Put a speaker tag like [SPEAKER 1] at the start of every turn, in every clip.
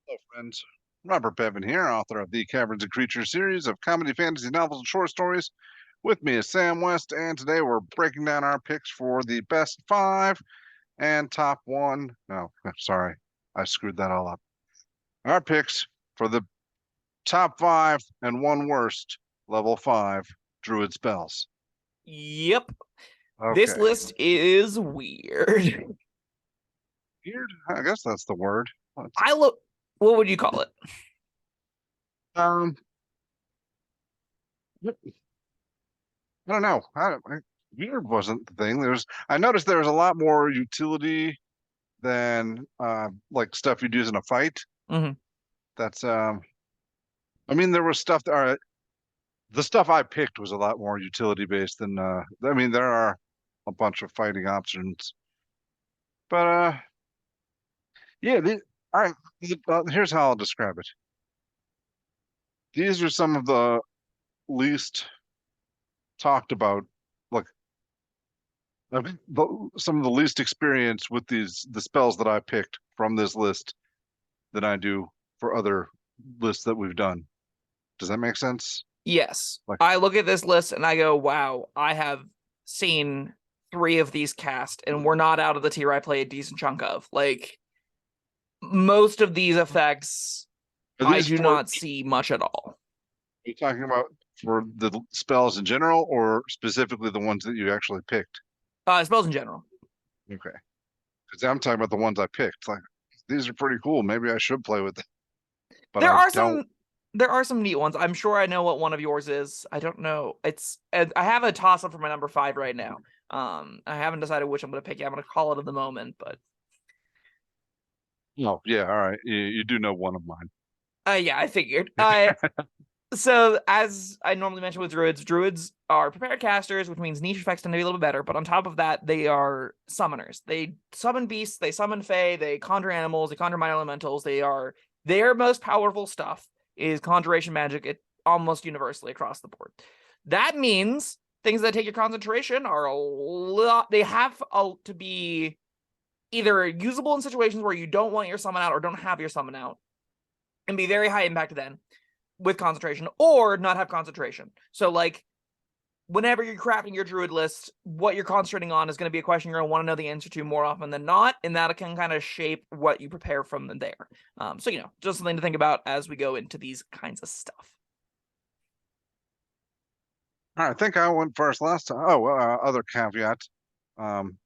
[SPEAKER 1] Hello, friends. Robert Bevan here, author of the Caverns and Creatures series of comedy, fantasy novels, and short stories. With me is Sam West, and today we're breaking down our picks for the best five and top one. No, sorry, I screwed that all up. Our picks for the top five and one worst level five Druid spells.
[SPEAKER 2] Yep. This
[SPEAKER 1] Okay,
[SPEAKER 2] list is weird.
[SPEAKER 1] weird. I guess that's the word.
[SPEAKER 2] I look. What would you call it?
[SPEAKER 1] Um, I don't know. Weird wasn't the thing. I noticed there was a lot more utility than like stuff you'd use in a fight.
[SPEAKER 2] Hmm.
[SPEAKER 1] That's I mean there was stuff the stuff I picked was a lot more utility based than I mean there are a bunch of fighting options. But yeah, all right, here's how I'll describe it. These are some of the least talked about, like some of the least experience with the spells that I picked from this list than I do for other lists that we've done. Does that make sense?
[SPEAKER 2] Yes.
[SPEAKER 1] Like,
[SPEAKER 2] I look at this list and I go, wow, I have seen three of these cast, and we're not out of the tier I play a decent chunk of. Like, most of these effects,
[SPEAKER 1] are
[SPEAKER 2] I
[SPEAKER 1] these
[SPEAKER 2] do
[SPEAKER 1] for, are
[SPEAKER 2] not see much at all.
[SPEAKER 1] you talking about for the spells in general or specifically the ones that you actually picked?
[SPEAKER 2] Spells in general.
[SPEAKER 1] Okay. Because I'm talking about the ones I picked. Like, these are pretty cool. Maybe I should play with them, but
[SPEAKER 2] There
[SPEAKER 1] I
[SPEAKER 2] are
[SPEAKER 1] don't.
[SPEAKER 2] some there are some neat ones. I'm sure I know what one of yours is. I don't know. I have a toss up for my number 5 right now. I haven't decided which I'm going to pick yet. I'm going to call it at the moment, but
[SPEAKER 1] No, yeah, all right. You do know one of mine.
[SPEAKER 2] yeah, I figured. So as I normally mention with druids are prepared casters, which means niche effects tend to be a little better. But on top of that, they are summoners. They summon beasts, they summon fae, they conjure animals, they conjure minor elementals. Their most powerful stuff is conjuration magic, almost universally across the board. That means things that take your concentration are a lot. They have to be either usable in situations where you don't want your summon out or don't have your summon out, and be very high impact then with concentration, or not have concentration. So like whenever you're crafting your druid list, what you're concentrating on is going to be a question you're going to want to know the answer to more often than not, and that can kind of shape what you prepare from there. So just something to think about as we go into these kinds of stuff.
[SPEAKER 1] All right, I think I went first last time. Oh, other caveat. Um,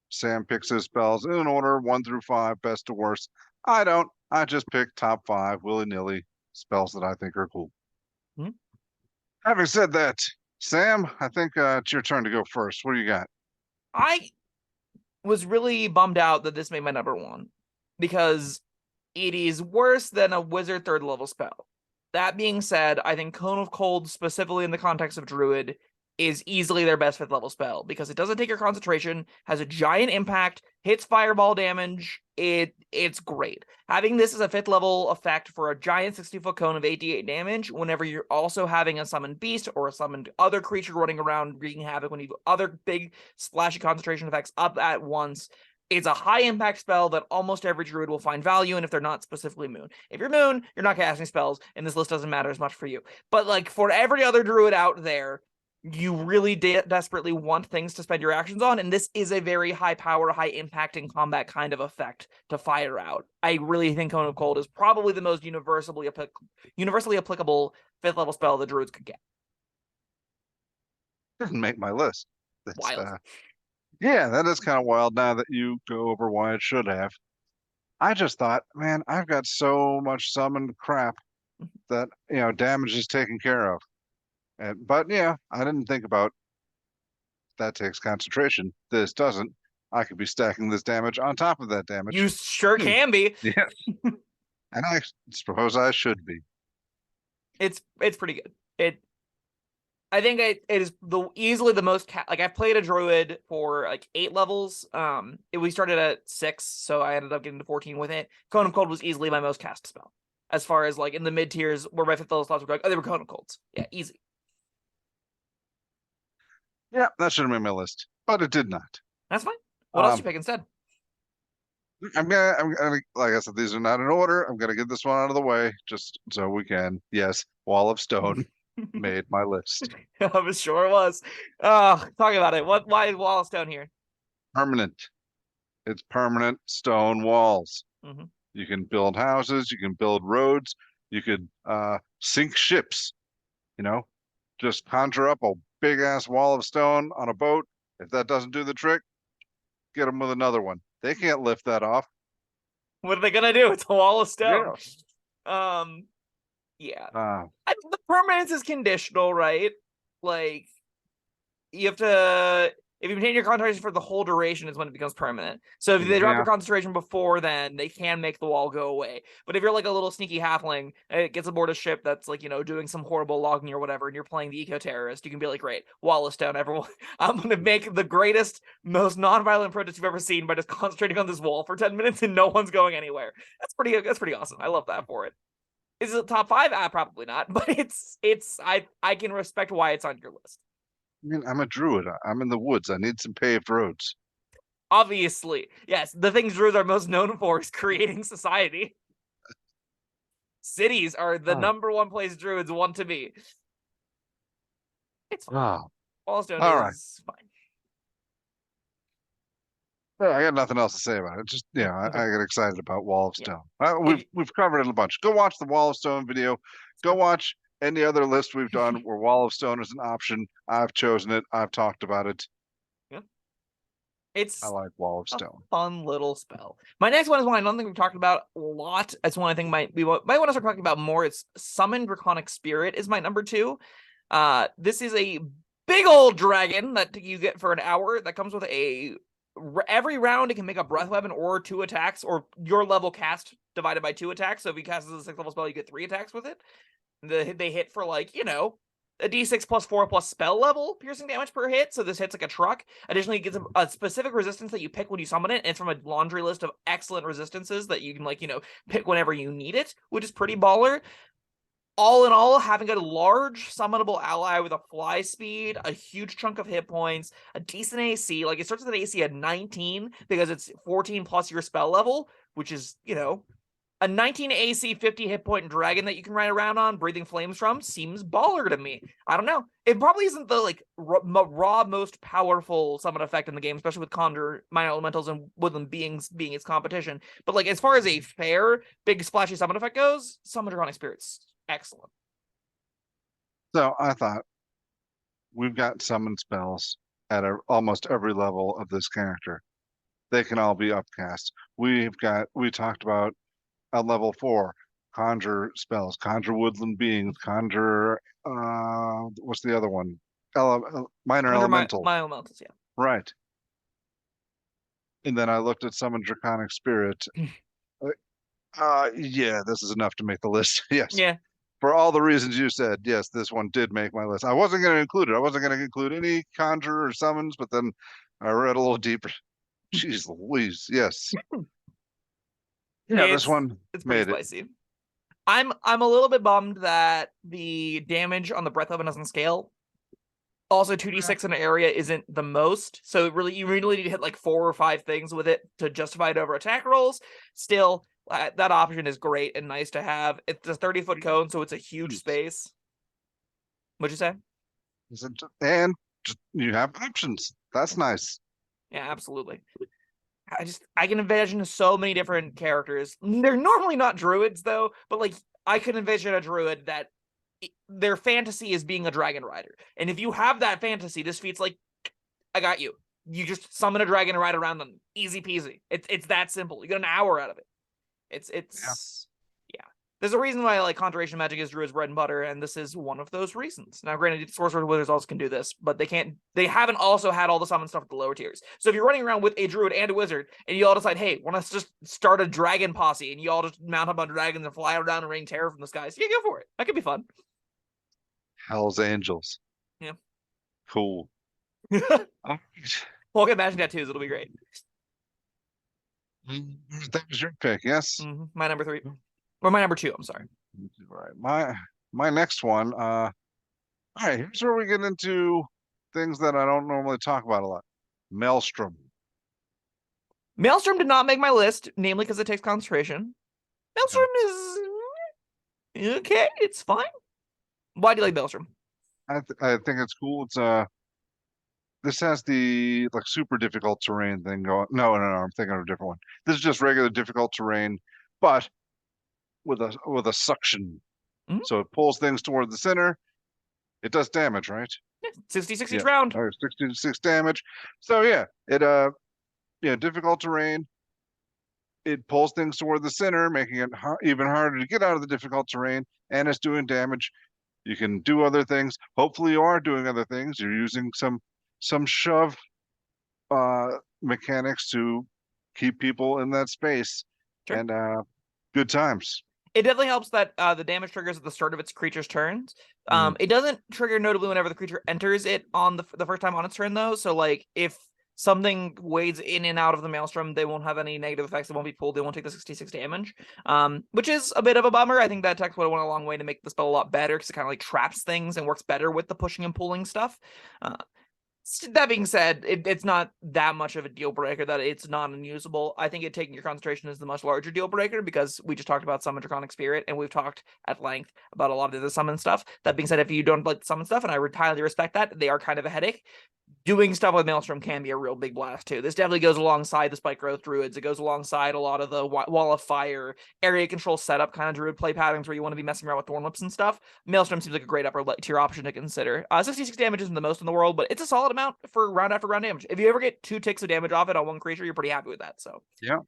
[SPEAKER 1] Sam picks his spells in order, one through five, best to worst. I don't. I just pick top five willy-nilly spells that I think are cool.
[SPEAKER 2] Hmm?
[SPEAKER 1] Having said that, Sam, I think it's your turn to go first. What do you got?
[SPEAKER 2] I was really bummed out that this made my number 1 because it is worse than a wizard 3rd level spell. That being said, I think Cone of Cold, specifically in the context of Druid, is easily their best 5th level spell because it doesn't take your concentration, has a giant impact, hits fireball damage. It's great. Having this as a 5th level effect for a giant 60-foot cone of 88 damage, whenever you're also having a summoned beast or a summoned other creature running around wreaking havoc, when you have other big splashy concentration effects up at once, it's a high impact spell that almost every druid will find value in if they're not specifically moon. If you're moon, you're not casting spells, and this list doesn't matter as much for you. But like for every other druid out there, you really desperately want things to spend your actions on, and this is a very high power, high impact in combat kind of effect to fire out. I really think Cone of Cold is probably the most universally applicable 5th level spell the druids could get.
[SPEAKER 1] Didn't make my list. That's
[SPEAKER 2] Wild.
[SPEAKER 1] yeah, that is kind of wild now that you go over why it should have. I just thought, man, I've got so much summoned crap that, damage is taken care of. But yeah, I didn't think about that takes concentration. This doesn't. I could be stacking this damage on top of that
[SPEAKER 2] You
[SPEAKER 1] damage.
[SPEAKER 2] sure
[SPEAKER 1] Hmm.
[SPEAKER 2] can be.
[SPEAKER 1] Yeah, and I suppose I should be.
[SPEAKER 2] It's pretty good. I think it is easily the most like I've played a druid for like 8 levels. We started at 6, so I ended up getting to 14 with it. Cone of Cold was easily my most cast spell. As far as like in the mid tiers where my 5th level slots were going, oh, they were Cone of Colds. Yeah, easy.
[SPEAKER 1] Yeah, that should have made my list, but it did not.
[SPEAKER 2] That's fine. What else you
[SPEAKER 1] Um,
[SPEAKER 2] pick instead?
[SPEAKER 1] like I said, these are not in order. I'm gonna get this one out of the way just so we can. Yes, Wall of Stone made my list.
[SPEAKER 2] I'm sure it was. Oh, talk about it. Why is Wall of Stone here?
[SPEAKER 1] Permanent. It's permanent stone walls.
[SPEAKER 2] Hmm.
[SPEAKER 1] You can build houses, you can build roads, you could sink ships, you know, just conjure up a big ass wall of stone on a boat. If that doesn't do the trick, get them with another one. They can't lift that off.
[SPEAKER 2] What are they gonna do? It's a Wall of Stone.
[SPEAKER 1] Yeah.
[SPEAKER 2] Um, yeah.
[SPEAKER 1] Uh,
[SPEAKER 2] The permanence is conditional, right? Like you have to, if you maintain your concentration for the whole duration is when it becomes permanent. So if they drop
[SPEAKER 1] yeah.
[SPEAKER 2] your concentration before then, they can make the wall go away. But if you're like a little sneaky halfling, it gets aboard a ship that's like, doing some horrible logging or whatever, and you're playing the eco-terrorist, you can be like, great, wall is down, everyone. I'm gonna make the greatest, most non-violent protest you've ever seen by just concentrating on this wall for 10 minutes and no one's going anywhere. That's pretty awesome. I love that for it. Is it top 5? Probably not, but I can respect why it's on your list.
[SPEAKER 1] I mean, I'm a druid. I'm in the woods. I need some paved roads.
[SPEAKER 2] Obviously, yes, the things druids are most known for is creating society. Cities are the
[SPEAKER 1] Oh,
[SPEAKER 2] number one place druids want to be. It's fine.
[SPEAKER 1] oh.
[SPEAKER 2] Wallstone
[SPEAKER 1] All right.
[SPEAKER 2] is fine.
[SPEAKER 1] Yeah, I got nothing else to say about it. Just I get excited about Wall of
[SPEAKER 2] Yeah.
[SPEAKER 1] Stone. We've covered it a bunch. Go watch the Wall of Stone video. Go watch any other list we've done where Wall of Stone is an option. I've chosen it. I've talked about it.
[SPEAKER 2] Yeah.
[SPEAKER 1] I
[SPEAKER 2] It's
[SPEAKER 1] like Wall of
[SPEAKER 2] a
[SPEAKER 1] Stone.
[SPEAKER 2] fun little spell. My next one is one I don't think we've talked about a lot. It's one I think might want to start talking about more. It's Summon Draconic Spirit is my number 2. This is a big old dragon that you get for an hour that comes with every round it can make a breath weapon or 2 attacks, or your level cast divided by 2 attacks. So if you cast as a 6th level spell, you get 3 attacks with it. They hit for like, a d6 plus 4 plus spell level piercing damage per hit. So this hits like a truck. Additionally, it gets a specific resistance that you pick when you summon it. And it's from a laundry list of excellent resistances that you can pick whenever you need it, which is pretty baller. All in all, having a large summonable ally with a fly speed, a huge chunk of hit points, a decent AC, like it starts with an AC at 19 because it's 14 plus your spell level, which is, a 19 AC 50 hit point dragon that you can ride around on, breathing flames from, seems baller to me. I don't know. It probably isn't the raw most powerful summon effect in the game, especially with conjure, minor elementals, and woodland beings being its competition. But like as far as a fair big splashy summon effect goes, Summon Draconic Spirit's excellent.
[SPEAKER 1] So I thought we've got summon spells at almost every level of this character. They can all be upcast. We talked about at level 4, conjure spells, conjure woodland beings, conjure what's the other one? Minor
[SPEAKER 2] Under my
[SPEAKER 1] elemental.
[SPEAKER 2] elementals, yeah.
[SPEAKER 1] Right. And then I looked at summon draconic spirit. Yeah, this is enough to make the list. Yes.
[SPEAKER 2] Yeah.
[SPEAKER 1] For all the reasons you said, yes, this one did make my list. I wasn't going to include it. I wasn't going to include any conjure or summons, but then I read a little deeper. Jeez Louise, yes. Yeah, this one
[SPEAKER 2] it's pretty
[SPEAKER 1] made it.
[SPEAKER 2] spicy. I'm a little bit bummed that the damage on the breath weapon doesn't scale. Also, 2d6 in an area isn't the most, so you really need to hit like 4 or 5 things with it to justify it over attack rolls. Still, that option is great and nice to have. It's a 30-foot cone, so it's a huge space. What'd you say?
[SPEAKER 1] And you have options. That's nice.
[SPEAKER 2] Yeah, absolutely. I can envision so many different characters. They're normally not druids though, but like I could envision a druid that their fantasy is being a dragon rider. And if you have that fantasy, this feat's like, I got you. You just summon a dragon and ride around them. Easy peasy. It's that simple. You get an hour out of it. It's yeah. There's a reason why like conjuration magic is druid's bread and butter, and this is one of those reasons. Now, granted, sorcerers and wizards also can do this, but they haven't also had all the summon stuff at the lower tiers. So if you're running around with a druid and a wizard, and you all decide, hey, want to just start a dragon posse, and you all just mount up on dragons and fly around and rain terror from the skies, yeah, go for it. That could be fun.
[SPEAKER 1] Hell's Angels.
[SPEAKER 2] Yeah.
[SPEAKER 1] Cool.
[SPEAKER 2] We'll get matching tattoos. It'll be great.
[SPEAKER 1] That was your pick, yes?
[SPEAKER 2] Mm-hmm. My number 3. Or my number 2, I'm sorry.
[SPEAKER 1] Right. My next one, all right, here's where we get into things that I don't normally talk about a lot. Maelstrom.
[SPEAKER 2] Maelstrom did not make my list, namely because it takes concentration. Maelstrom is okay. It's fine. Why do you like Maelstrom?
[SPEAKER 1] I think it's cool. It's this has the like super difficult terrain thing going. No, I'm thinking of a different one. This is just regular difficult terrain, but with a suction.
[SPEAKER 2] Mhm.
[SPEAKER 1] So it pulls things toward the center. It does damage, right?
[SPEAKER 2] 66 each
[SPEAKER 1] Yeah.
[SPEAKER 2] round.
[SPEAKER 1] 66 damage. So yeah, difficult terrain. It pulls things toward the center, making it even harder to get out of the difficult terrain, and it's doing damage. You can do other things. Hopefully, you are doing other things. You're using some shove mechanics to keep people in that space,
[SPEAKER 2] Sure.
[SPEAKER 1] and good times.
[SPEAKER 2] It definitely helps that the damage triggers at the start of its creature's turns. It doesn't trigger notably whenever the creature enters it on the first time on its turn, though. So, like, if something wades in and out of the Maelstrom, they won't have any negative effects. They won't be pulled. They won't take the 66 damage, which is a bit of a bummer. I think that text would have went a long way to make the spell a lot better because it kind of like traps things and works better with the pushing and pulling stuff. That being said, it's not that much of a deal breaker that it's not unusable. I think taking your concentration is the much larger deal breaker because we just talked about Summon Draconic Spirit and we've talked at length about a lot of the summon stuff. That being said, if you don't like the summon stuff, and I highly respect that, they are kind of a headache. Doing stuff with Maelstrom can be a real big blast too. This definitely goes alongside the Spike Growth Druids. It goes alongside a lot of the Wall of Fire, area control setup kind of Druid play patterns where you want to be messing around with Thorn Whips and stuff. Maelstrom seems like a great upper tier option to consider. 66 damage isn't the most in the world, but it's a solid amount for round after round damage. If you ever get 2 ticks of damage off it on one creature, you're pretty happy with that. So
[SPEAKER 1] Yeah.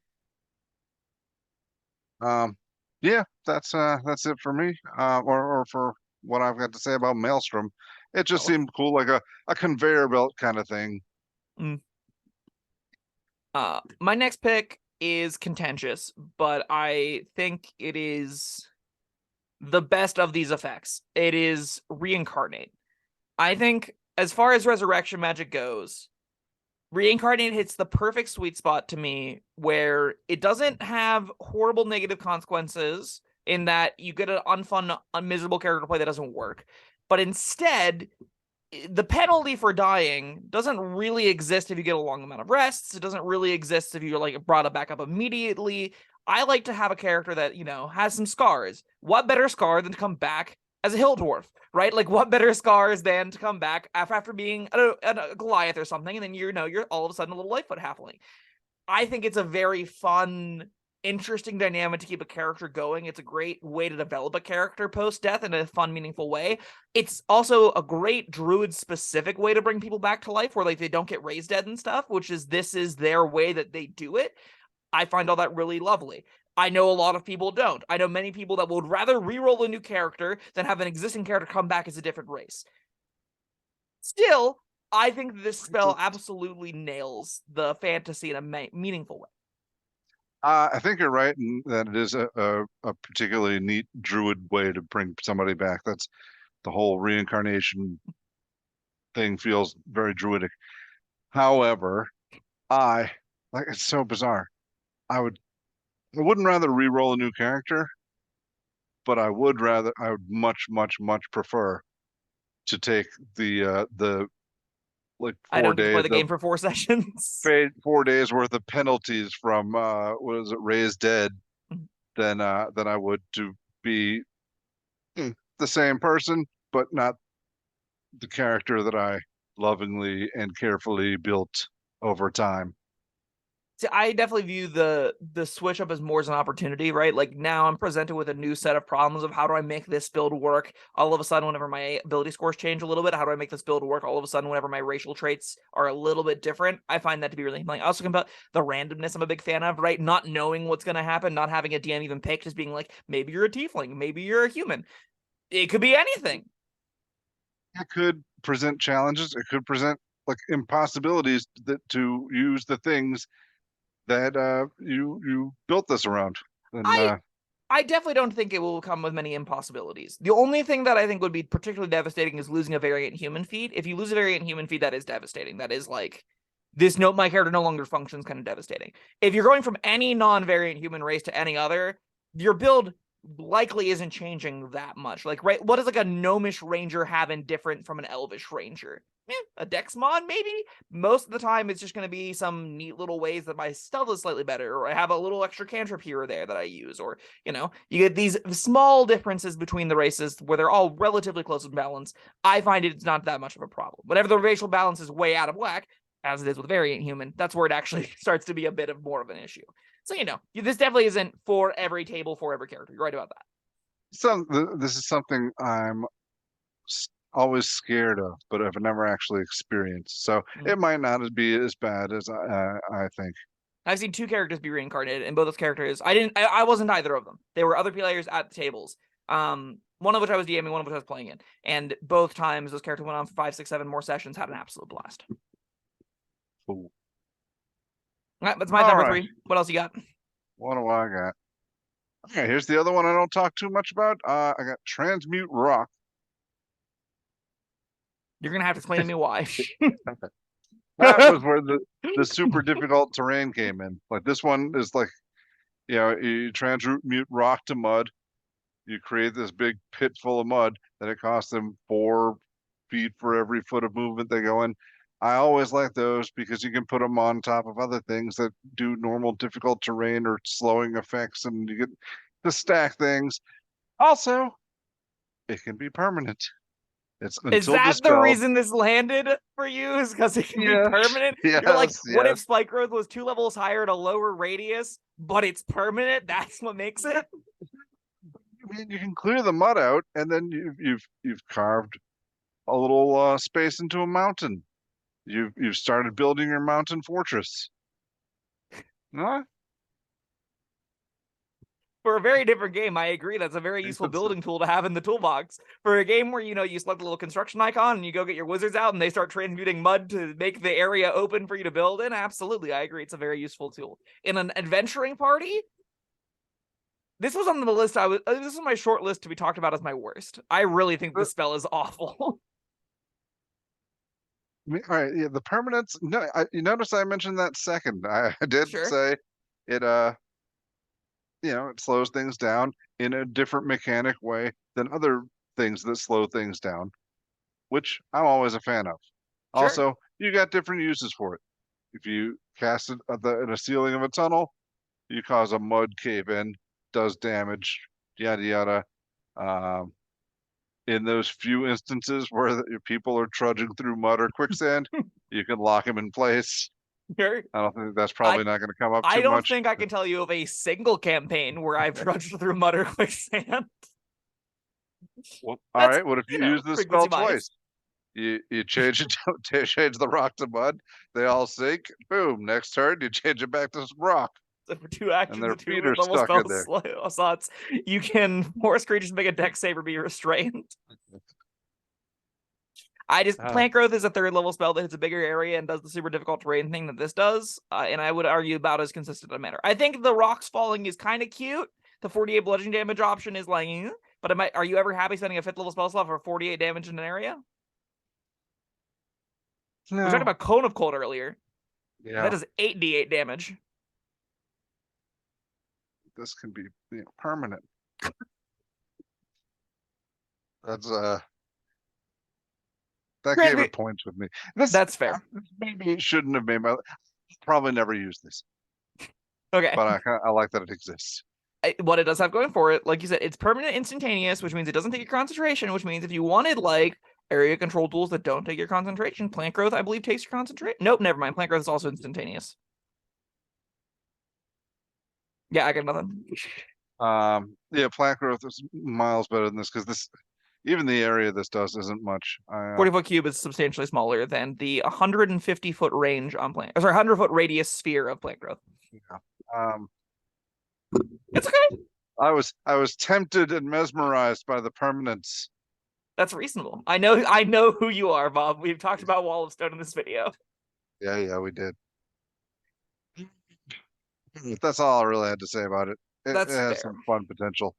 [SPEAKER 1] Yeah, that's it for me. Or for what I've got to say about Maelstrom. It just seemed cool, like a conveyor belt kind of thing.
[SPEAKER 2] My next pick is contentious, but I think it is the best of these effects. It is Reincarnate. I think as far as resurrection magic goes, Reincarnate hits the perfect sweet spot to me where it doesn't have horrible negative consequences in that you get an unfun, unmiserable character to play that doesn't work. But instead, the penalty for dying doesn't really exist if you get a long amount of rests. It doesn't really exist if you're like brought it back up immediately. I like to have a character that, has some scars. What better scar than to come back as a hill dwarf, right? Like, what better scars than to come back after being a Goliath or something, and then you're all of a sudden a little Lightfoot halfling. I think it's a very fun, interesting dynamic to keep a character going. It's a great way to develop a character post-death in a fun, meaningful way. It's also a great Druid-specific way to bring people back to life where, like, they don't get raised dead and stuff, this is their way that they do it. I find all that really lovely. I know a lot of people don't. I know many people that would rather reroll a new character than have an existing character come back as a different race. Still, I think this spell absolutely nails the fantasy in a meaningful way.
[SPEAKER 1] I think you're right in that it is a particularly neat druid way to bring somebody back. That's the whole reincarnation thing feels very druidic. However, it's so bizarre. I wouldn't rather re-roll a new character, but I would much, much, much prefer to take the like
[SPEAKER 2] I
[SPEAKER 1] 4
[SPEAKER 2] don't get to play
[SPEAKER 1] days
[SPEAKER 2] the game for 4 sessions.
[SPEAKER 1] 4 days worth of penalties from what is it, Raised Dead, than I would to be the same person, but not the character that I lovingly and carefully built over time.
[SPEAKER 2] See, I definitely view the switch up as more as an opportunity, right? Like, now I'm presented with a new set of problems of how do I make this build work all of a sudden whenever my ability scores change a little bit. How do I make this build work all of a sudden whenever my racial traits are a little bit different? I find that to be really appealing. I also talking about the randomness I'm a big fan of, right? Not knowing what's going to happen, not having a DM even pick, just being like, maybe you're a tiefling, maybe you're a human. It could be anything.
[SPEAKER 1] It could present challenges. It could present like impossibilities to use the things that you built this around. And
[SPEAKER 2] I definitely don't think it will come with many impossibilities. The only thing that I think would be particularly devastating is losing a variant human feat. If you lose a variant human feat, that is devastating. That is like, my character no longer functions, kind of devastating. If you're going from any non-variant human race to any other, your build likely isn't changing that much. Like, right, what does like a gnomish ranger have in different from an elvish ranger? A dex mod, maybe? Most of the time, it's just going to be some neat little ways that my stealth is slightly better, or I have a little extra cantrip here or there that I use, or, you know, you get these small differences between the races where they're all relatively close in balance. I find it's not that much of a problem. Whenever the racial balance is way out of whack, as it is with variant human, that's where it actually starts to be a bit of more of an issue. So, you know, this definitely isn't for every table, for every character. You're right about that.
[SPEAKER 1] This is something I'm always scared of, but I've never actually experienced. So it might not be as bad as I think.
[SPEAKER 2] I've seen 2 characters be reincarnated, and both those characters, I wasn't either of them. They were other players at the tables. One of which I was DMing, one of which I was playing in. And both times those characters went on for 5, 6, 7 more sessions, had an absolute blast.
[SPEAKER 1] Cool.
[SPEAKER 2] All right, that's my number 3. What else you got?
[SPEAKER 1] What do I got? Okay, here's the other one I don't talk too much about. I got Transmute Rock.
[SPEAKER 2] You're gonna have to explain to me why.
[SPEAKER 1] That was where the super difficult terrain came in. Like this one is like, you know, you transmute rock to mud. You create this big pit full of mud, then it costs them 4 feet for every foot of movement they go in. I always like those because you can put them on top of other things that do normal difficult terrain or slowing effects, and you get to stack things. Also, it can be permanent. It's
[SPEAKER 2] Is
[SPEAKER 1] until
[SPEAKER 2] that the
[SPEAKER 1] dispelled.
[SPEAKER 2] reason this landed for you? Is because it can be permanent?
[SPEAKER 1] Yes,
[SPEAKER 2] You're like, what
[SPEAKER 1] yes.
[SPEAKER 2] if spike growth was 2 levels higher at a lower radius, but it's permanent? That's what makes it?
[SPEAKER 1] I mean, you can clear the mud out, and then you've carved a little space into a mountain. You've started building your mountain fortress. Huh?
[SPEAKER 2] For a very different game, I agree. That's a very useful building tool to have in the toolbox. For a game where, you know, you select a little construction icon and you go get your wizards out and they start transmuting mud to make the area open for you to build in, absolutely, I agree. It's a very useful tool. In an adventuring party, this was on the list. This was my short list to be talked about as my worst. I really think this spell is awful.
[SPEAKER 1] I mean, all right, yeah, the permanence. No, you notice I mentioned that second. I did say it. You know, it slows things down in a different mechanic way than other things that slow things down, which I'm always a fan of.
[SPEAKER 2] Sure.
[SPEAKER 1] Also, you got different uses for it. If you cast it in a ceiling of a tunnel, you cause a mud cave in, does damage, yada yada. In those few instances where your people are trudging through mud or quicksand, you can lock them in place.
[SPEAKER 2] Sure.
[SPEAKER 1] I don't think that's probably not going to come up too much.
[SPEAKER 2] I don't think I can tell you of a single campaign where I've trudged through mud or quicksand.
[SPEAKER 1] Well, all right. What if you use this spell twice? You change it to change the rock to mud. They all sink. Boom. Next turn, you change it back to rock.
[SPEAKER 2] So for 2 actions,
[SPEAKER 1] and their
[SPEAKER 2] 2
[SPEAKER 1] feet are
[SPEAKER 2] level
[SPEAKER 1] stuck in there.
[SPEAKER 2] slots, you can force creatures to make a dex save or be restrained. Plant growth is a 3rd level spell that hits a bigger area and does the super difficult terrain thing that this does, and I would argue about as consistent a manner. I think the rocks falling is kind of cute. The 48 bludgeoning damage option is like, but are you ever happy spending a 5th level spell slot for 48 damage in an area?
[SPEAKER 1] No.
[SPEAKER 2] We were talking about Cone of Cold earlier.
[SPEAKER 1] Yeah,
[SPEAKER 2] that is 8d8 damage.
[SPEAKER 1] This can be permanent. That's that gave it points with me.
[SPEAKER 2] That's fair.
[SPEAKER 1] Maybe it shouldn't have made my. Probably never use this.
[SPEAKER 2] Okay,
[SPEAKER 1] but I like that it exists.
[SPEAKER 2] What it does have going for it, like you said, it's permanent instantaneous, which means it doesn't take your concentration, which means if you wanted like area control tools that don't take your concentration, plant growth, I believe, takes your concentration. Nope, never mind. Plant growth is also instantaneous. Yeah, I got nothing.
[SPEAKER 1] Yeah, plant growth is miles better than this because even the area this does isn't much.
[SPEAKER 2] 40-foot cube is substantially smaller than the 150-foot range on plant. Sorry, 100-foot radius sphere of plant growth.
[SPEAKER 1] Yeah.
[SPEAKER 2] It's okay.
[SPEAKER 1] I was tempted and mesmerized by the permanence.
[SPEAKER 2] That's reasonable. I know who you are, Bob. We've talked about Wall of Stone in this video.
[SPEAKER 1] Yeah, we did. That's all I really had to say about it. It has some fun potential.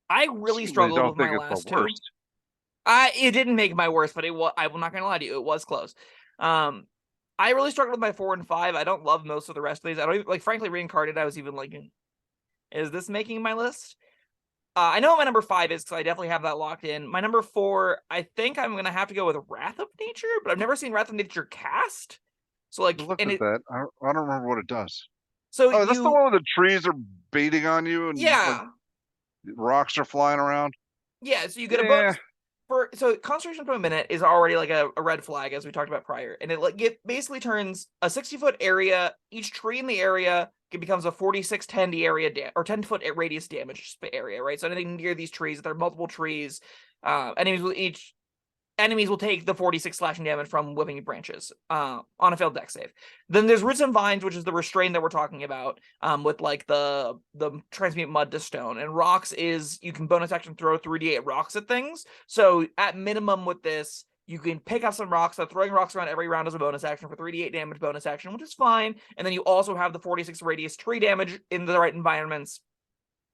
[SPEAKER 2] I really struggled with my last 2. It didn't make my worst, but I'm not gonna lie to you, it was close. I really struggled with my 4 and 5. I don't love most of the rest of these. I don't even, like, frankly, Reincarnated, I was even like, is this making my list? I know what my number 5 is because I definitely have that locked in. My number 4, I think I'm gonna have to go with Wrath of Nature, but I've never seen Wrath of Nature cast. So
[SPEAKER 1] I
[SPEAKER 2] like,
[SPEAKER 1] looked
[SPEAKER 2] and
[SPEAKER 1] at
[SPEAKER 2] it,
[SPEAKER 1] that. I don't remember what it does.
[SPEAKER 2] so
[SPEAKER 1] Oh, that's the
[SPEAKER 2] you,
[SPEAKER 1] one where the trees are beating on you and like
[SPEAKER 2] yeah,
[SPEAKER 1] rocks are flying around.
[SPEAKER 2] yeah. So you get a
[SPEAKER 1] Yeah,
[SPEAKER 2] bonus for, so concentration for a minute is already like a red flag, as we talked about prior, and it like basically turns a 60-foot area. Each tree in the area it becomes a 46 10 area or 10-foot radius damage area, right? So anything near these trees, if there are multiple trees, enemies will take the 46 slashing damage from whipping branches on a failed deck save. Then there's Roots and Vines, which is the restrain that we're talking about, with like the transmute mud to stone. And rocks is you can bonus action throw 3d8 rocks at things. So at minimum with this, you can pick up some rocks. So throwing rocks around every round is a bonus action for 3d8 damage bonus action, which is fine. And then you also have the 46 radius tree damage in the right environments,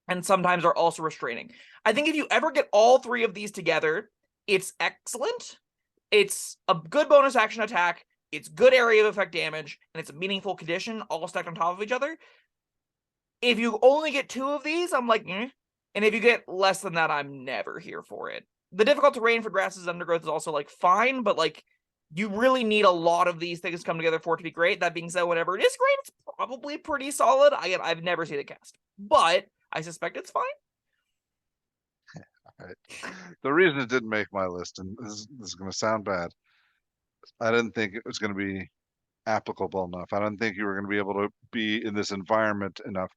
[SPEAKER 2] and sometimes are also restraining. I think if you ever get all 3 of these together, it's excellent. It's a good bonus action attack. It's good area of effect damage, and it's a meaningful condition all stacked on top of each other. If you only get 2 of these, I'm like, eh. And if you get less than that, I'm never here for it. The difficult terrain for grasses undergrowth is also like fine, but like you really need a lot of these things come together for it to be great. That being said, whenever it is great, it's probably pretty solid. I've never seen it cast, but I suspect it's fine.
[SPEAKER 1] right. The reason it didn't make my list, and this is going to sound bad, I didn't think it was going to be applicable enough. I didn't think you were going to be able to be in this environment enough.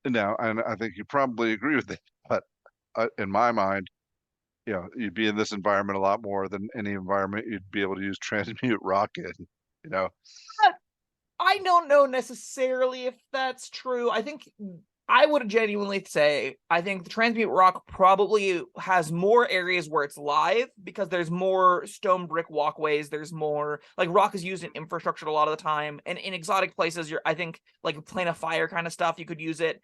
[SPEAKER 1] Now, and I think you probably agree with it, but in my mind, you'd be in this environment a lot more than any environment you'd be able to use transmute rock in. You know,
[SPEAKER 2] I don't know necessarily if that's true. I think I would genuinely say I think the Transmute Rock probably has more areas where it's live because there's more stone brick walkways. There's more like rock is used in infrastructure a lot of the time, and in exotic places, I think like Plane of Fire kind of stuff, you could use it.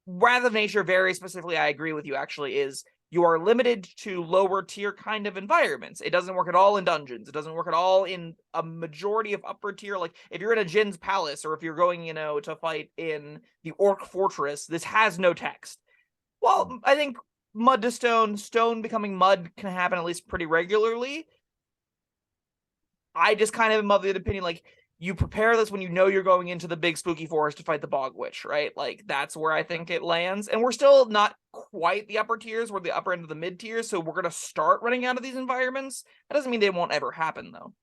[SPEAKER 2] Wrath of Nature, very specifically, I agree with you. Actually, is you are limited to lower tier kind of environments. It doesn't work at all in dungeons. It doesn't work at all in a majority of upper tier. Like if you're in a Jin's palace or if you're going, to fight in the Orc Fortress, this has no text. Well, I think mud to stone, stone becoming mud can happen at least pretty regularly. I just kind of am of the opinion like you prepare this when you know you're going into the big spooky forest to fight the bog witch, right? Like that's where I think it lands. And we're still not quite the upper tiers, we're the upper end of the mid tiers, so we're gonna start running out of these environments. That doesn't mean they won't ever happen though.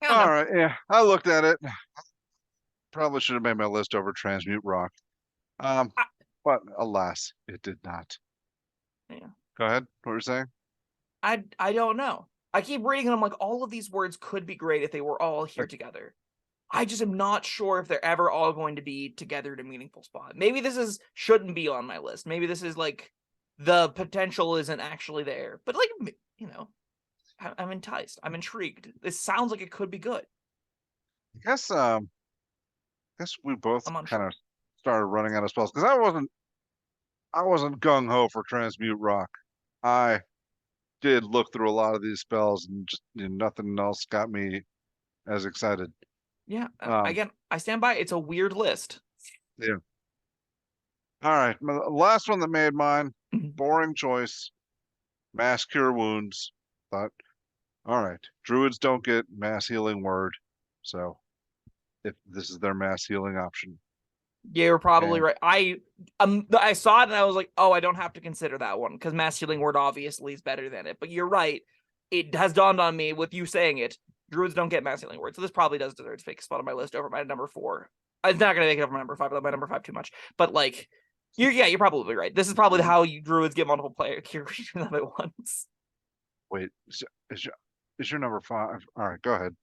[SPEAKER 2] I don't
[SPEAKER 1] all
[SPEAKER 2] know.
[SPEAKER 1] right, yeah, I looked at it. Probably should have made my list over transmute rock. Um,
[SPEAKER 2] I,
[SPEAKER 1] but alas, it did not.
[SPEAKER 2] yeah.
[SPEAKER 1] Go ahead. What were you saying?
[SPEAKER 2] I don't know. I keep reading and I'm like, all of these words could be great if they were all here together. I just am not sure if they're ever all going to be together in a meaningful spot. Maybe this shouldn't be on my list. Maybe this is like the potential isn't actually there. But like, I'm enticed. I'm intrigued. This sounds like it could be good.
[SPEAKER 1] I guess we both
[SPEAKER 2] I'm
[SPEAKER 1] kind of
[SPEAKER 2] unsure.
[SPEAKER 1] started running out of spells because I wasn't gung ho for transmute rock. I did look through a lot of these spells and just nothing else got me as excited.
[SPEAKER 2] Yeah.
[SPEAKER 1] Um,
[SPEAKER 2] Again, I stand by. It's a weird list.
[SPEAKER 1] yeah. All right, my last one that made mine. Boring choice. Mass cure wounds. Thought, all right, druids don't get mass healing word, so if this is their mass healing option,
[SPEAKER 2] Yeah, you're probably
[SPEAKER 1] and
[SPEAKER 2] right. I saw it and I was like, oh, I don't have to consider that one because mass healing word obviously is better than it. But you're right. It has dawned on me with you saying it. Druids don't get mass healing word, so this probably does deserve to take a spot on my list over my number 4. It's not gonna make it over my number 5. I love my number 5 too much. But like, you're probably right. This is probably how you druids get multiple player cure creatures at once.
[SPEAKER 1] wait, is your number 5? All right, go ahead.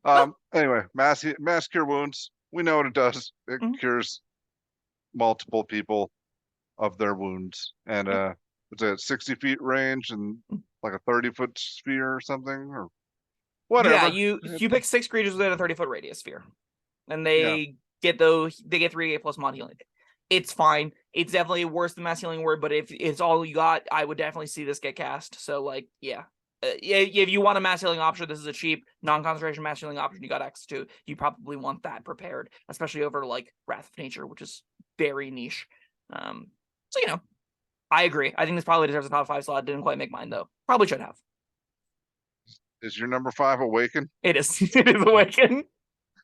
[SPEAKER 2] Oh,
[SPEAKER 1] Anyway, mass cure wounds. We know what it does. It
[SPEAKER 2] mhm,
[SPEAKER 1] cures multiple people of their wounds, and
[SPEAKER 2] yeah,
[SPEAKER 1] it's a 60 feet range and
[SPEAKER 2] mm.
[SPEAKER 1] like a 30-foot sphere or something or
[SPEAKER 2] Yeah.
[SPEAKER 1] whatever.
[SPEAKER 2] You pick 6 creatures within a 30-foot radius sphere, and
[SPEAKER 1] Yeah,
[SPEAKER 2] they get 3 plus mod healing. It's fine. It's definitely worse than mass healing word, but if it's all you got, I would definitely see this get cast. So like, yeah. If you want a mass healing option, this is a cheap non-concentration mass healing option you got access to. You probably want that prepared, especially over like Wrath of Nature, which is very niche. So I agree. I think this probably deserves a top 5 slot. Didn't quite make mine though. Probably should have.
[SPEAKER 1] Is your number 5 Awaken?
[SPEAKER 2] It is. It is Awaken.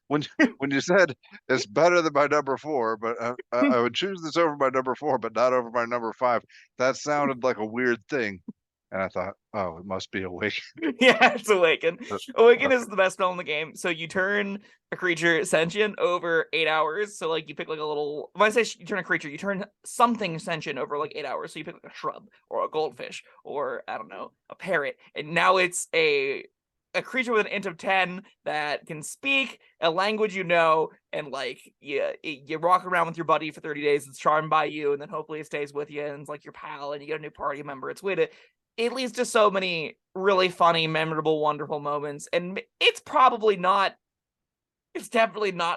[SPEAKER 1] When you said it's better than my number 4, but I would choose this over my number 4, but not over my number 5. That sounded like a weird thing, and I thought, oh, it must be Awaken.
[SPEAKER 2] Yeah, it's Awaken. Awaken
[SPEAKER 1] Okay.
[SPEAKER 2] is the best spell in the game. So you turn a creature sentient over 8 hours. So like you pick like a little. When I say you turn a creature, you turn something sentient over like 8 hours. So you pick like a shrub or a goldfish or I don't know, a parrot, and now it's a creature with an int of 10 that can speak a language and like you rock around with your buddy for 30 days. It's charmed by you, and then hopefully it stays with you, and it's like your pal, and you get a new party member. It's weird. It leads to so many really funny, memorable, wonderful moments, and it's definitely not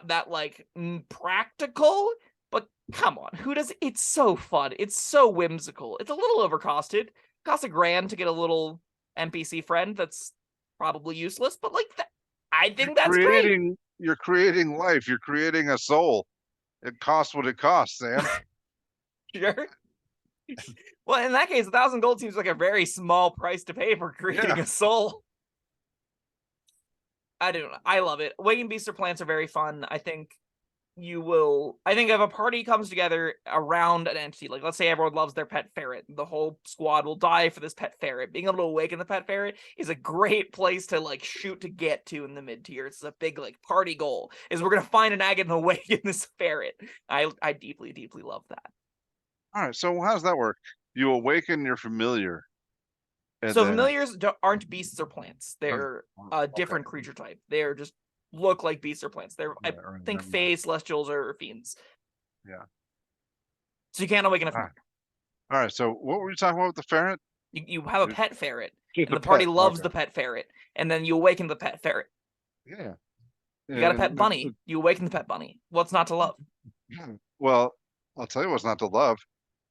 [SPEAKER 2] that like practical, but come on, who does? It's so fun. It's so whimsical. It's a little overcosted. It costs $1,000 to get a little NPC friend that's probably useless, but like I think that's great.
[SPEAKER 1] You're creating life. You're creating a soul. It costs what it costs, Sam.
[SPEAKER 2] Sure. Well, in that case, 1,000 gold seems like a very small price to pay for creating a soul. I don't know. I love it. Awakened beasts or plants are very fun. I think if a party comes together around an entity, like let's say everyone loves their pet ferret, the whole squad will die for this pet ferret. Being able to awaken the pet ferret is a great place to like shoot to get to in the mid tier. It's a big like party goal. Is we're gonna find an agate and awaken this ferret. I deeply, deeply love that.
[SPEAKER 1] All right, so how does that work? You awaken your familiar.
[SPEAKER 2] So familiars aren't beasts or plants. They're a different creature type. They're just look like beasts or plants. They're I think fae, celestials, or fiends.
[SPEAKER 1] Yeah.
[SPEAKER 2] So you can't awaken a familiar.
[SPEAKER 1] All right. So what were you talking about with the ferret?
[SPEAKER 2] You have a pet ferret, and the party loves the pet ferret, and then you awaken the pet ferret.
[SPEAKER 1] Yeah.
[SPEAKER 2] You got a pet bunny. You awaken the pet bunny. What's not to love?
[SPEAKER 1] Well, I'll tell you what's not to love.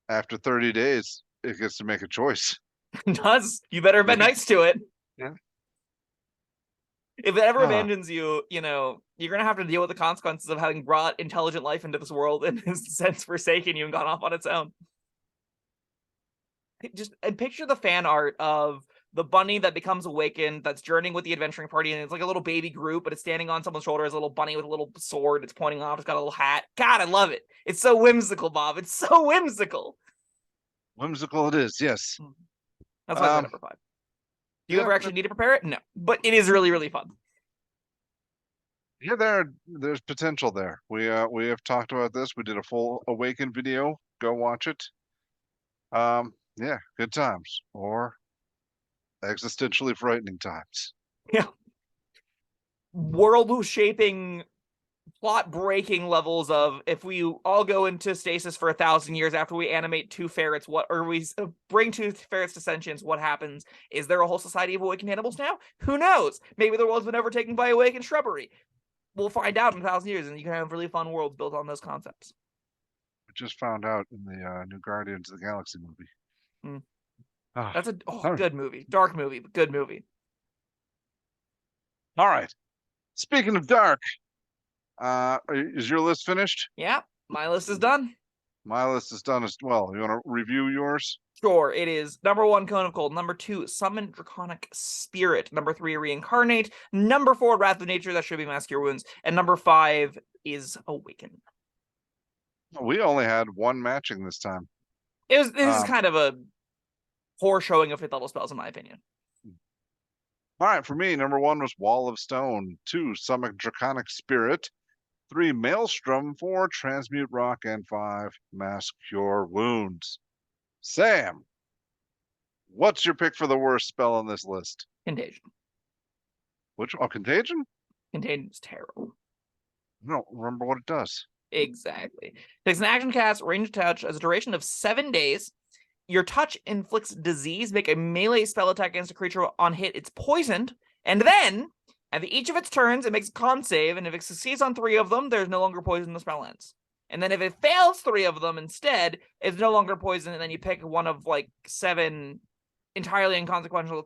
[SPEAKER 1] After 30 days, it gets to make a choice.
[SPEAKER 2] It does. You better be nice to it.
[SPEAKER 1] Yeah.
[SPEAKER 2] If it ever abandons you, you're gonna have to deal with the consequences of having brought intelligent life into this world and has since forsaken you and gone off on its own. And picture the fan art of the bunny that becomes awakened, that's journeying with the adventuring party, and it's like a little baby Groot, but it's standing on someone's shoulder as a little bunny with a little sword. It's pointing off. It's got a little hat. God, I love it. It's so whimsical, Bob. It's so whimsical.
[SPEAKER 1] Whimsical it is, yes.
[SPEAKER 2] That's why it's number 5. Do you ever actually need to prepare it? No, but it is really, really fun.
[SPEAKER 1] Yeah, there's potential there. We have talked about this. We did a full Awaken video. Go watch it. Yeah, good times or existentially frightening times.
[SPEAKER 2] Yeah. World-shaping, plot-breaking levels of if we all go into stasis for 1,000 years after we animate 2 ferrets, we bring 2 ferrets to sentience, what happens? Is there a whole society of awakened animals now? Who knows? Maybe the world's been overtaken by awakened shrubbery. We'll find out in 1,000 years, and you can have really fun worlds built on those concepts.
[SPEAKER 1] We just found out in the new Guardians of the Galaxy movie.
[SPEAKER 2] That's a good movie. Dark movie, but good movie.
[SPEAKER 1] All right. Speaking of dark, is your list finished?
[SPEAKER 2] Yeah, my list is done.
[SPEAKER 1] My list is done as well. You want to review yours?
[SPEAKER 2] Sure, it is number 1, Cone of Cold. Number 2, Summon Draconic Spirit. Number 3, Reincarnate. Number 4, Wrath of Nature. That should be Mask Your Wounds. And number 5 is Awaken.
[SPEAKER 1] We only had one matching this time.
[SPEAKER 2] This is kind of a poor showing of 5th level spells, in my opinion.
[SPEAKER 1] All right, for me, number 1 was Wall of Stone. 2, Summon Draconic Spirit. 3, Maelstrom. 4, Transmute Rock. And 5, Mask Your Wounds. Sam, what's your pick for the worst spell on this list?
[SPEAKER 2] Contagion.
[SPEAKER 1] Which? Oh, Contagion?
[SPEAKER 2] Contagion is terrible.
[SPEAKER 1] I don't remember what it does.
[SPEAKER 2] Exactly. Takes an action cast, range touch, as a duration of 7 days. Your touch inflicts disease. Make a melee spell attack against a creature on hit. It's poisoned. And then, at each of its turns, it makes a con save. And if it succeeds on 3 of them, there's no longer poison. The spell ends. And then if it fails 3 of them instead, it's no longer poison. And then you pick one of like 7 entirely inconsequential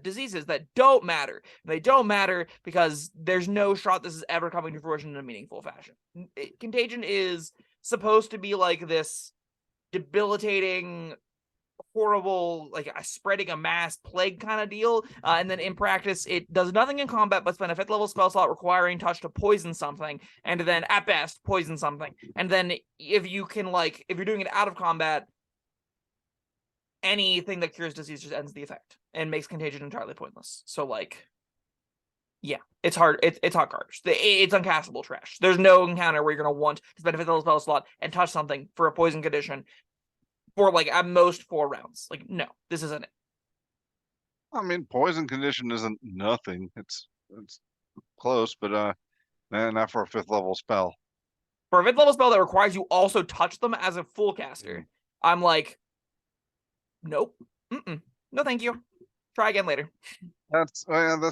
[SPEAKER 2] diseases that don't matter. And they don't matter because there's no shot this is ever coming to fruition in a meaningful fashion. Contagion is supposed to be like this debilitating, horrible, like spreading a mass plague kind of deal. And then in practice, it does nothing in combat but spend a 5th level spell slot requiring touch to poison something, and then at best poison something. And then if you can, like, if you're doing it out of combat, anything that cures disease just ends the effect and makes contagion entirely pointless. So, like, yeah, it's hard. It's hot garbage. It's uncastable trash. There's no encounter where you're gonna want to spend a 5th level spell slot and touch something for a poison condition for, like, at most 4 rounds. Like, no, this isn't it.
[SPEAKER 1] I mean, poison condition isn't nothing. It's close, but not for a 5th level spell.
[SPEAKER 2] For a 5th level spell that requires you also touch them as a full caster, I'm like, nope, no, thank you. Try again later.
[SPEAKER 1] That's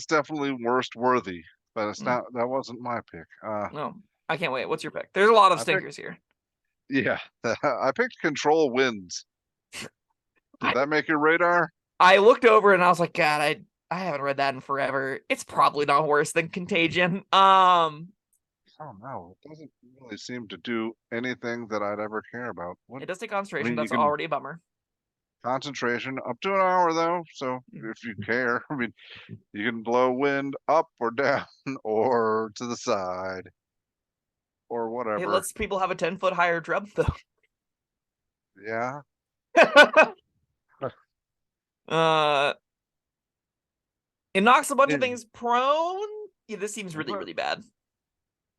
[SPEAKER 1] definitely worst worthy, but it's not. That wasn't my pick.
[SPEAKER 2] No, I can't wait. What's your pick? There's a lot of stinkers here.
[SPEAKER 1] Yeah, I picked Control Winds. Did that make your radar?
[SPEAKER 2] I looked over and I was like, God, I haven't read that in forever. It's probably not worse than Contagion.
[SPEAKER 1] I don't know. It doesn't really seem to do anything that I'd ever care about.
[SPEAKER 2] It does take concentration.
[SPEAKER 1] I mean,
[SPEAKER 2] That's already a bummer.
[SPEAKER 1] Concentration up to an hour though. So if you care, I mean, you can blow wind up or down or to the side or whatever.
[SPEAKER 2] It lets people have a 10-foot higher drum though.
[SPEAKER 1] Yeah.
[SPEAKER 2] It knocks a bunch of things prone. Yeah, this seems really, really bad.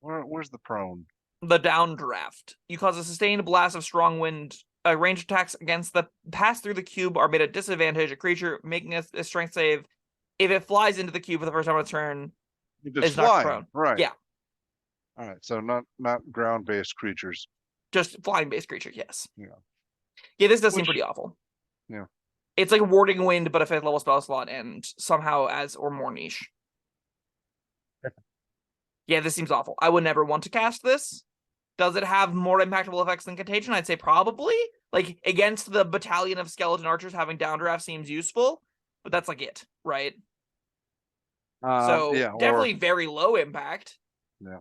[SPEAKER 1] Where's the prone?
[SPEAKER 2] The downdraft. You cause a sustained blast of strong wind. Range attacks against the pass through the cube are made at disadvantage. A creature making a strength save, if it flies into the cube for the first time on its turn, is knocked prone.
[SPEAKER 1] Right.
[SPEAKER 2] Yeah.
[SPEAKER 1] All right. So not ground-based creatures.
[SPEAKER 2] Just flying-based creatures. Yes.
[SPEAKER 1] Yeah.
[SPEAKER 2] Yeah. This does seem pretty awful.
[SPEAKER 1] Yeah.
[SPEAKER 2] It's like warding wind, but a 5th level spell slot, and somehow as or more niche. Yeah, this seems awful. I would never want to cast this. Does it have more impactful effects than Contagion? I'd say probably. Like, against the battalion of skeleton archers, having downdraft seems useful, but that's like it, right? So
[SPEAKER 1] yeah,
[SPEAKER 2] definitely very low impact.
[SPEAKER 1] Yeah.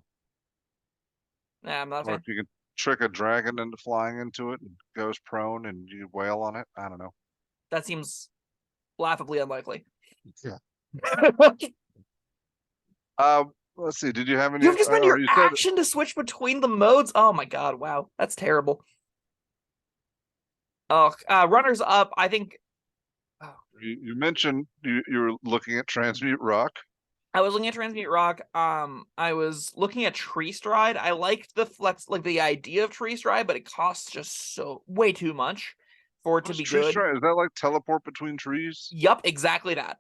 [SPEAKER 2] Nah, I'm not a fan.
[SPEAKER 1] Or if you can trick a dragon into flying into it and goes prone and you wail on it. I don't know.
[SPEAKER 2] That seems laughably unlikely.
[SPEAKER 1] Yeah. Let's see. Did you have any?
[SPEAKER 2] You've just spent your action to switch between the modes. Oh my god! Wow, that's terrible. Oh, runners up. I think.
[SPEAKER 1] Oh. You mentioned you were looking at Transmute Rock.
[SPEAKER 2] I was looking at Transmute Rock. I was looking at Tree Stride. I liked the flex, like the idea of Tree Stride, but it costs just way too much for it to be good.
[SPEAKER 1] Stride? Is that like teleport between trees?
[SPEAKER 2] Yup, exactly that.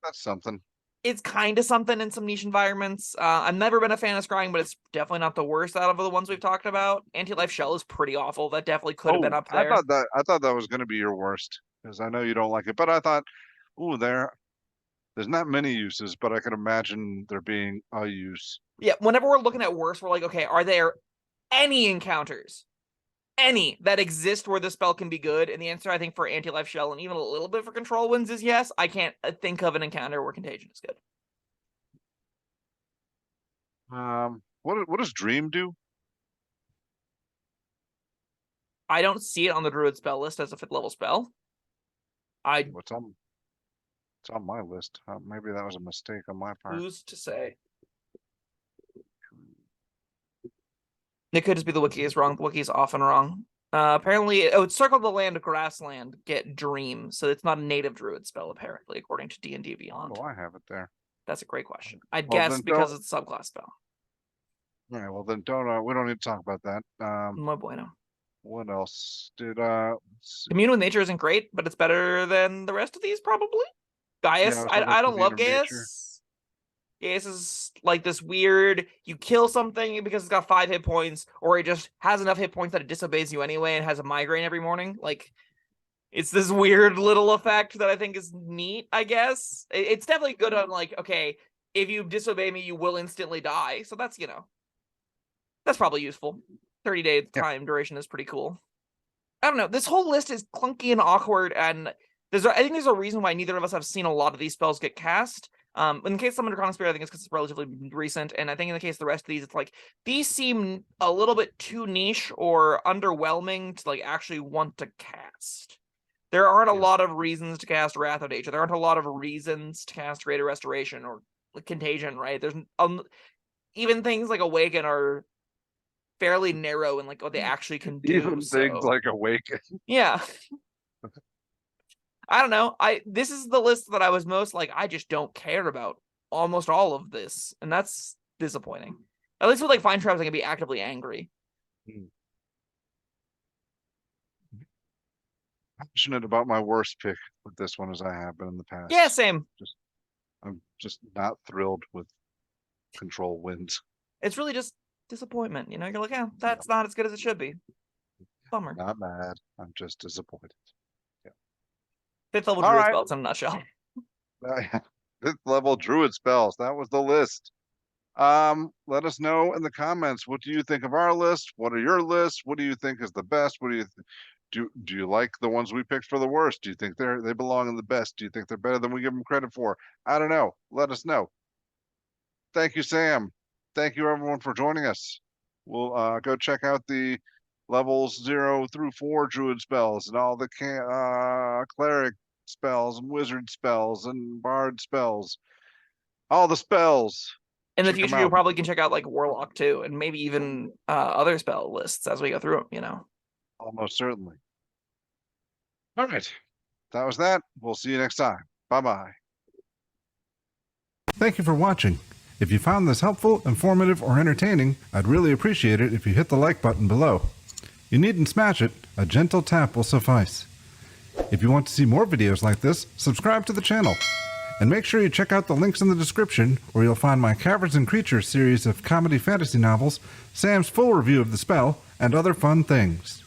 [SPEAKER 1] That's something.
[SPEAKER 2] It's kind of something in some niche environments. I've never been a fan of scrying, but it's definitely not the worst out of the ones we've talked about. Anti-life shell is pretty awful. That definitely could have been up there.
[SPEAKER 1] I thought that was going to be your worst because I know you don't like it, but I thought, ooh, there's not many uses, but I can imagine there being a use.
[SPEAKER 2] Yeah, whenever we're looking at worse, we're like, okay, are there any encounters, any that exist where the spell can be good? And the answer, I think, for Anti-Life Shell and even a little bit for Control Winds is yes. I can't think of an encounter where Contagion is good.
[SPEAKER 1] What does Dream do?
[SPEAKER 2] I don't see it on the Druid spell list as a 5th level spell.
[SPEAKER 1] It's on my list. Maybe that was a mistake on my part.
[SPEAKER 2] Who's to say? It could just be the wiki is wrong. The wiki is often wrong. Apparently, it's Circle the Land, Grassland, get Dream. So it's not a native Druid spell, apparently, according to D&D Beyond.
[SPEAKER 1] Oh, I have it there.
[SPEAKER 2] That's a great question. I'd guess because it's a subclass spell.
[SPEAKER 1] All right, well then we don't need to talk about that.
[SPEAKER 2] No bueno.
[SPEAKER 1] What else did
[SPEAKER 2] Commune with Nature isn't great, but it's better than the rest of these, probably. Gaius,
[SPEAKER 1] yeah,
[SPEAKER 2] I don't love Gaius. Gaius is like this weird, you kill something because it's got 5 hit points, or it just has enough hit points that it disobeys you anyway and has a migraine every morning. Like, it's this weird little effect that I think is neat, I guess. It's definitely good on, like, okay, if you disobey me, you will instantly die. So that's, that's probably useful. 30-day time duration is pretty cool. I don't know. This whole list is clunky and awkward, and I think there's a reason why neither of us have seen a lot of these spells get cast. In the case of Summoner Chronosphere, I think it's because it's relatively recent, and I think in the case of the rest of these, it's like these seem a little bit too niche or underwhelming to like actually want to cast. There aren't a lot of reasons to cast Wrath of Nature. There aren't a lot of reasons to cast Greater Restoration or Contagion, right? There's even things like Awaken are fairly narrow in like what they actually can do.
[SPEAKER 1] Even things like Awaken.
[SPEAKER 2] Yeah. I don't know. This is the list that I was most like, I just don't care about almost all of this. And that's disappointing. At least with like Fine Traps, I can be actively angry.
[SPEAKER 1] Passionate about my worst pick with this one as I have been in the past.
[SPEAKER 2] Yeah, same.
[SPEAKER 1] I'm just not thrilled with Control wins.
[SPEAKER 2] It's really just disappointment. You know, you're like, yeah, that's not as good as it should be. Bummer.
[SPEAKER 1] Not mad. I'm just disappointed.
[SPEAKER 2] Fifth level Druid Spells in a nutshell.
[SPEAKER 1] 5th level Druid Spells. That was the list. Let us know in the comments, what do you think of our list? What are your lists? What do you think is the best? What do you do you like the ones we picked for the worst? Do you think they belong in the best? Do you think they're better than we give them credit for? I don't know. Let us know. Thank you, Sam. Thank you everyone for joining us. We'll go check out the levels 0 through 4 Druid spells and all the cleric spells and wizard spells and bard spells. All the spells.
[SPEAKER 2] In the future, you probably can check out like Warlock too, and maybe even other spell lists as we go through them, you know.
[SPEAKER 1] Almost certainly. All right. That was that. We'll see you next time. Bye-bye.
[SPEAKER 3] Thank you for watching. If you found this helpful, informative, or entertaining, I'd really appreciate it if you hit the like button below. You needn't smash it. A gentle tap will suffice. If you want to see more videos like this, subscribe to the channel. And make sure you check out the links in the description, where you'll find my Caverns Creatures series of comedy fantasy novels, Sam's full review of the spell, and other fun things.